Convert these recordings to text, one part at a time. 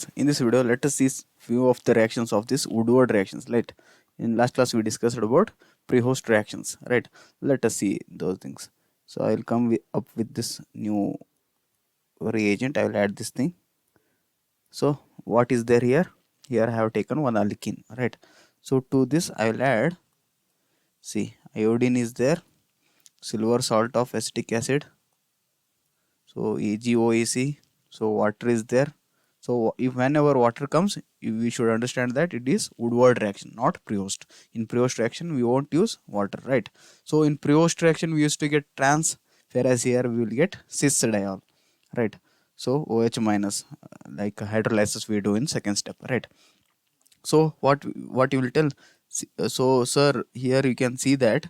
reactions. In this video, let us see few of the reactions of this Woodward reactions. Right. In last class, we discussed about pre-host reactions. Right. Let us see those things. So I will come up with this new reagent. I will add this thing. So what is there here? Here I have taken one alkene. Right. So to this I will add. See, iodine is there. Silver salt of acetic acid. So AgOAC. So water is there. So if whenever water comes, we should understand that it is Woodward reaction, not pre-host. In pre-host reaction, we won't use water, right? So in pre-host reaction, we used to get trans, whereas here we will get cis diol, right? So OH minus, like hydrolysis we do in second step, right? So what you will tell? So sir, here you can see that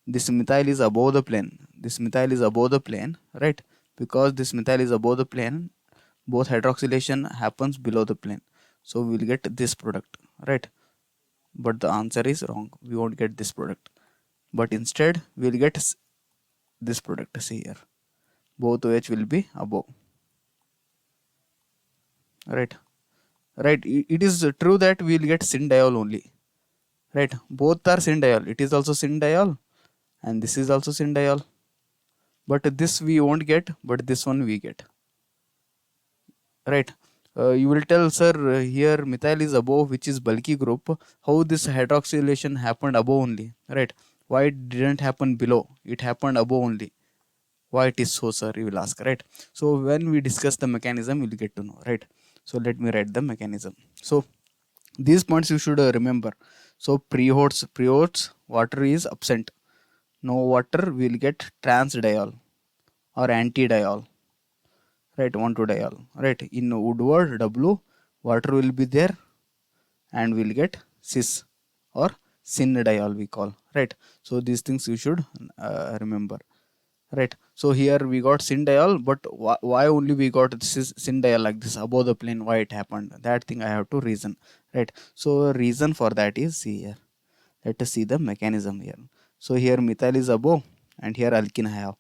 this methyl is above the plane. This methyl is above the plane, right? Because this methyl is above the plane, both hydroxylation happens below the plane, so we will get this product, right? But the answer is wrong. We won't get this product, but instead we will get this product. See here, both OH will be above, right? Right, it is true that we will get syn diol only, right? Both are syn diol. It is also syn diol and this is also syn diol, but this we won't get, but this one we get, right? You will tell, sir, here methyl is above, which is bulky group. How this hydroxylation happened above only, right? Why it didn't happen below? It happened above only. Why it is so, sir, you will ask, right? So when we discuss the mechanism, you will get to know, right? So let me write the mechanism. So these points you should remember. So pre-hosts water is absent. No water, we will get trans diol or anti diol, right? 1,2 diol, right? In Woodward W, water will be there and we'll get cis or syn diol we call, right? So these things you should remember, right? So here we got syn diol, but why only we got syn diol like this above the plane? Why it happened? That thing I have to reason, right? So reason for that is, see here, let us see the mechanism here. So here methyl is above and here alkene I have.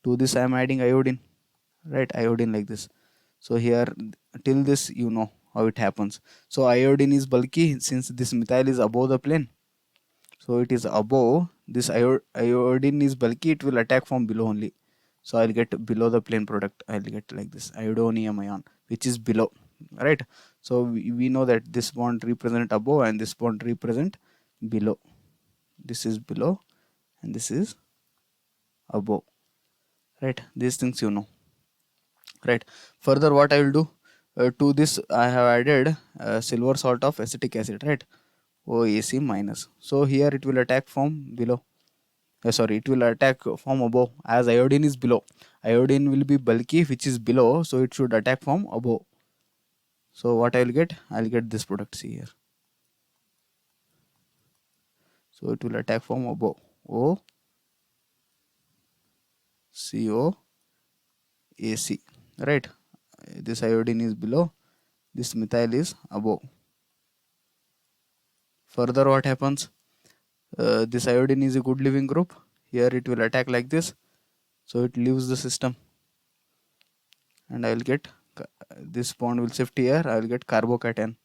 To this I am adding iodine, right? Iodine like this. So here till this you know how it happens. So iodine is bulky, since this methyl is above the plane, so it is above. This iodine is bulky, it will attack from below only. So I'll get below the plane product. I'll get like this iodonium ion, which is below, right? So we know that this bond represent above and this bond represent below. This is below and this is above, right? These things you know, right? Further what I will do, to this I have added silver salt of acetic acid, right? OAC minus. So here it will attack from below, sorry, it will attack from above, as iodine is below. Iodine will be bulky, which is below, so it should attack from above. So what I will get? I will get this product, see here. So it will attack from above. O C O A C, right? This iodine is below, this methyl is above. Further what happens? This iodine is a good living group. Here it will attack like this, so it leaves the system, and I will get this bond will shift here. I will get carbocation.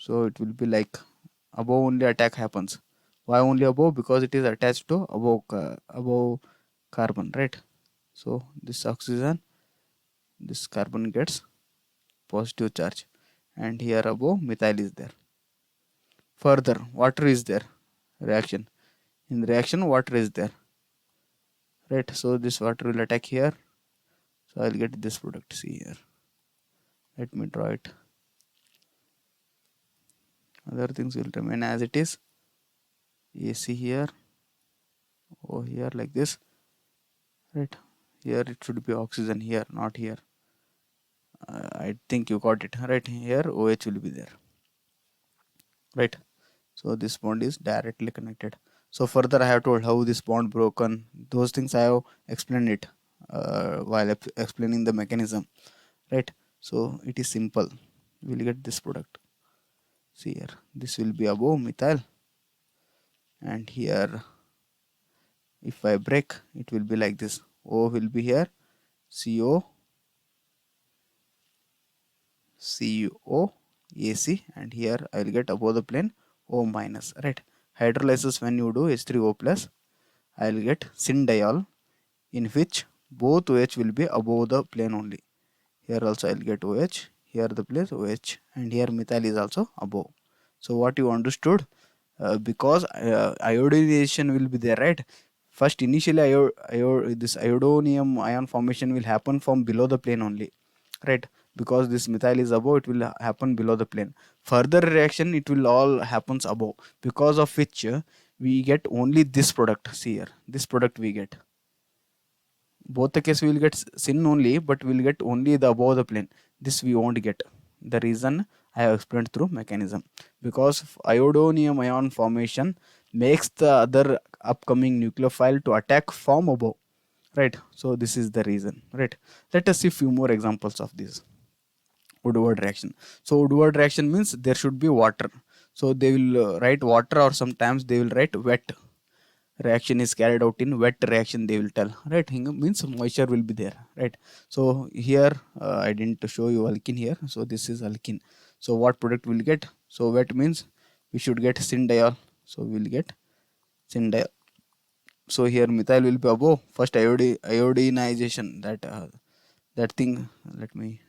So it will be like above only attack happens. Why only above? Because it is attached to above carbon, right? So this oxygen, this carbon gets positive charge, and here above methyl is there. Further water is there, reaction. In reaction water is there, right? So this water will attack here, so I'll get this product, see here. Let me draw it. Other things will remain as it is. AC here, O here, like this, right? Here it should be oxygen, here not here. I think you got it, right? Here OH will be there, right? So this bond is directly connected. So further I have told how this bond broken. Those things I have explained it while explaining the mechanism, right? So it is simple. We will get this product. See here, this will be above methyl, and here if I break, it will be like this. O will be here, CO COAC, and here I will get above the plane O minus, right? Hydrolysis, when you do H3O plus, I will get syndiol, in which both OH will be above the plane only. Here also I will get OH, here the place OH, and here methyl is also above. So what you understood, because iodinization will be there, right? First initially this iodonium ion formation will happen from below the plane only, right? Because this methyl is above, it will happen below the plane. Further reaction, it will all happens above, because of which we get only this product. See here, this product we get. Both the case we will get sin only, but we will get only the above the plane. This we won't get. The reason I have explained through mechanism, because iodonium ion formation makes the other upcoming nucleophile to attack from above, right? So this is the reason, right? Let us see few more examples of this Woodward reaction. So Woodward reaction means there should be water, so they will write water, or sometimes they will write wet reaction is carried out in wet reaction, they will tell, right? Hinga means moisture will be there, right? So here I didn't show you alkene here, so this is alkene. So what product will get? So wet means we should get syndiol, so we will get syndiol. So here methyl will be above. First iodinization, that thing, let me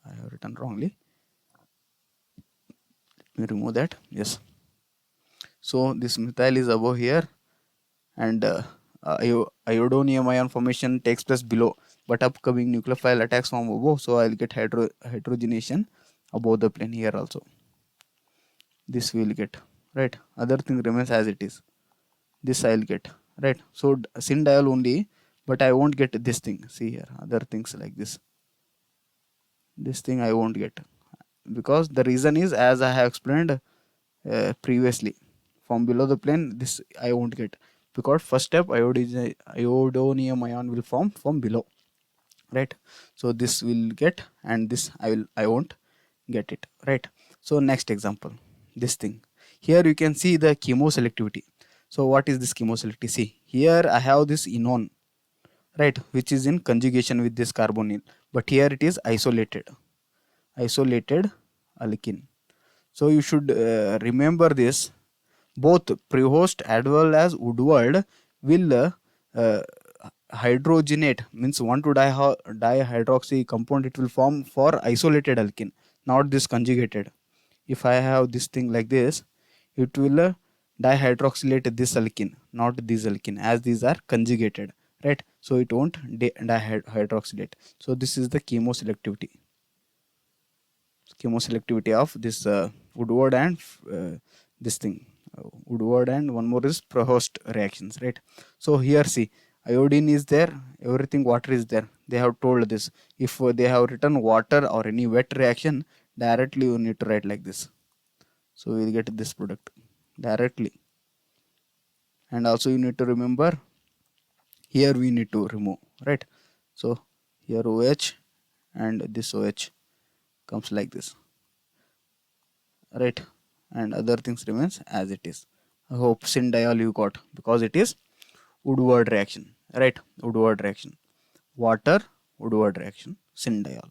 I have written wrongly, let me remove that. Yes, so this methyl is above here, and iodonium ion formation takes place below, but upcoming nucleophile attacks from above, so I'll get hydrogenation above the plane. Here also this we will get, right? Other thing remains as it is, this I'll get, right? So syndiol only, but I won't get this thing. See here, other things like this thing I won't get, because the reason is, as I have explained previously, from below the plane this I won't get, because first step iodonium ion will form from below, right? So this will get, and this I won't get it, right? So next example, this thing, here you can see the chemoselectivity. So what is this chemoselectivity? See here, I have this enone, right, which is in conjugation with this carbonyl, but here it is isolated alkene. So you should remember this. Both Prevost as well as Woodward will uh, hydrogenate, means 1 to dihydroxy compound it will form for isolated alkene, not this conjugated. If I have this thing like this, it will dihydroxylate this alkene, not this alkene, as these are conjugated, right? So it won't dihydroxylate. So this is the chemoselectivity of this Woodward and this thing, Woodward, and one more is Prohost reactions, right? So here see, iodine is there, everything, water is there. They have told this. If they have written water or any wet reaction, directly you need to write like this. So we will get this product directly. And also you need to remember, here we need to remove, right? So here OH and this OH comes like this, right? And other things remains as it is. I hope syndiol you got, because it is Woodward reaction, right? Woodward reaction, water, Woodward reaction, syndiol,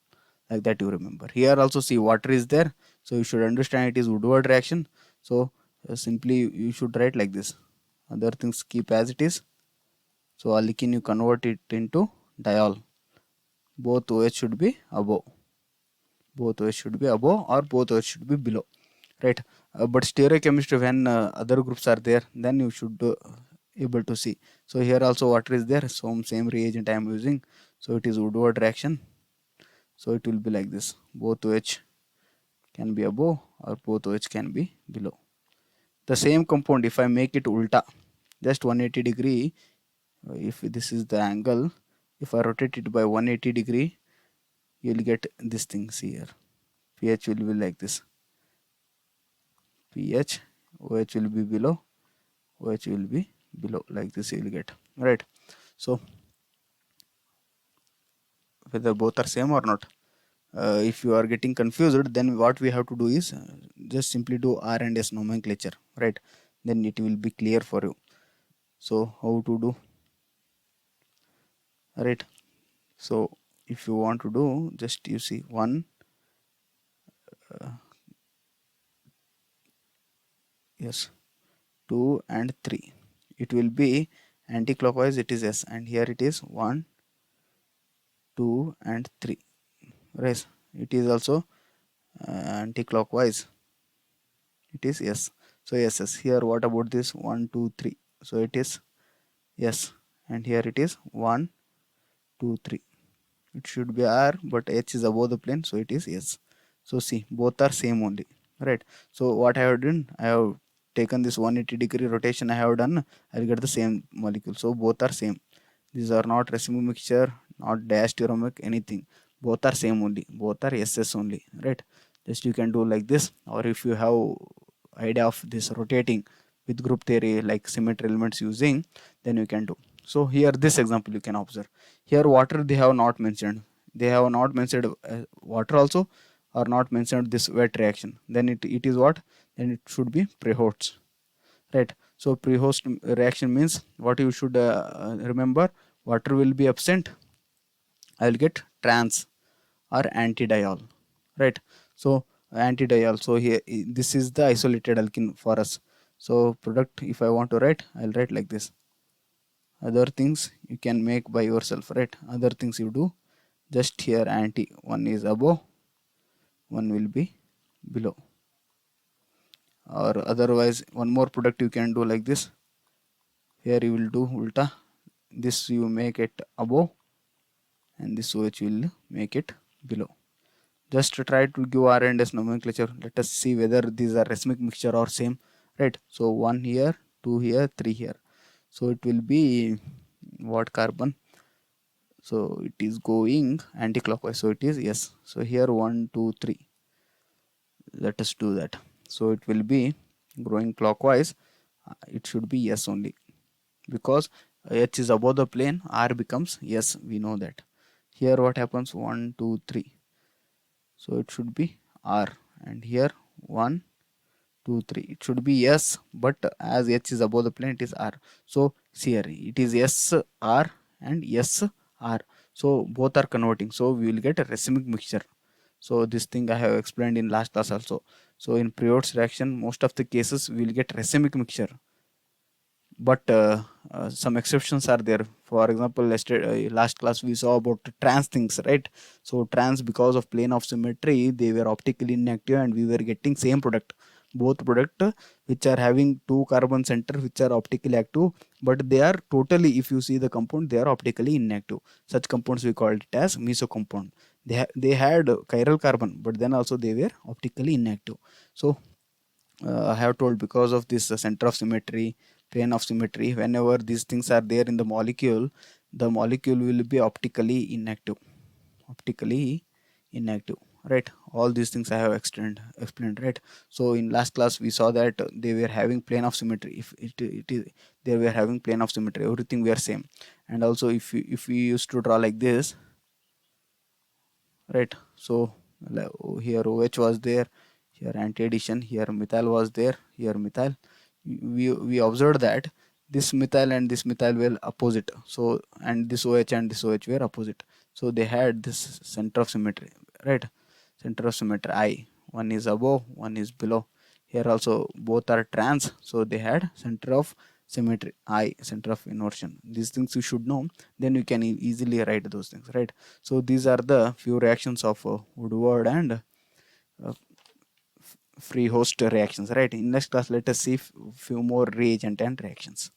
like that you remember. Here also see water is there, so you should understand it is Woodward reaction. So simply you should write like this. Other things keep as it is. So alkene you convert it into diol. Both OH should be above. Both OH should be above, or both OH should be below, right? But stereochemistry, when other groups are there, then you should able to see. So here also water is there, so same reagent I am using, so it is Woodward reaction. So it will be like this, both OH can be above or both OH can be below. The same compound, if I make it ulta, just 180 degree, if this is the angle, if I rotate it by 180 degree, you will get this thing. See here, pH will be like this, pH, OH will be below, OH will be below, like this you will get, right? So whether both are same or not, if you are getting confused, then what we have to do is just simply do R and S nomenclature, right? Then it will be clear for you. So how to do, right? So if you want to do, just you see 1 uh, yes, 2 and 3. It will be anti-clockwise, it is S, and here it is 1, 2 and 3. Right, it is also anti-clockwise, it is S. So yes, yes. Here what about this 1, 2, 3? So it is S, and here it is 1, 2, 3. It should be R, but H is above the plane, so it is S. So see, both are same only, right? So what I have done, I have taken this 180-degree rotation I have done, I'll get the same molecule. So both are same. These are not racemic mixture, not diastereomic, anything. Both are same only. Both are SS only, right? Just you can do like this, or if you have idea of this rotating with group theory like symmetry elements using, then you can do. So here this example you can observe. Here water they have not mentioned. They have not mentioned water also, or not mentioned this wet reaction. Then it is what? Then it should be Prehost, right? So Prehost reaction means what you should remember, water will be absent, I will get trans or antidiol, right? So antidiol, so here this is the isolated alkene for us. So product, if I want to write, I'll write like this. Other things you can make by yourself, right? Other things you do, just here anti, one is above, one will be below, or otherwise one more product you can do like this. Here you will do ulta, this you make it above, and this OH will make it below. Just try to give R and S nomenclature. Let us see whether these are racemic mixture or same, right? So 1 here, 2 here, 3 here. So it will be what carbon? So it is going anti-clockwise. So it is yes. So here 1, 2, 3. Let us do that. So it will be growing clockwise. It should be yes only, because H is above the plane. R becomes yes. We know that. Here what happens? 1, 2, 3. So it should be R, and here 1, 2, 3. It should be S, but as H is above the plane, it is R. So see here, it is S R and S R. So both are converting. So we will get a racemic mixture. So this thing I have explained in last class also. So in Prehost reaction, most of the cases we will get racemic mixture, but some exceptions are there. For example, last class we saw about trans things, right? So trans, because of plane of symmetry, they were optically inactive, and we were getting same product, both product which are having two carbon center which are optically active, but they are totally, if you see the compound, they are optically inactive. Such compounds we called it as meso compound. They had chiral carbon, but then also they were optically inactive. So I have told, because of this center of symmetry, plane of symmetry, whenever these things are there in the molecule will be optically inactive. Optically inactive, right? All these things I have explained, right? So in last class we saw that they were having plane of symmetry. If it is, they were having plane of symmetry, everything were same. And also if we used to draw like this, right? So here OH was there, here anti-addition, here methyl was there, here methyl. We observed that this methyl and this methyl were opposite. So and this OH and this OH were opposite. So they had this center of symmetry, right? Center of symmetry I. One is above, one is below. Here also both are trans, so they had center of symmetry I, center of inversion. These things you should know, then you can easily write those things, right? So these are the few reactions of Woodward and free host reactions, right? In next class let us see few more reagent and reactions.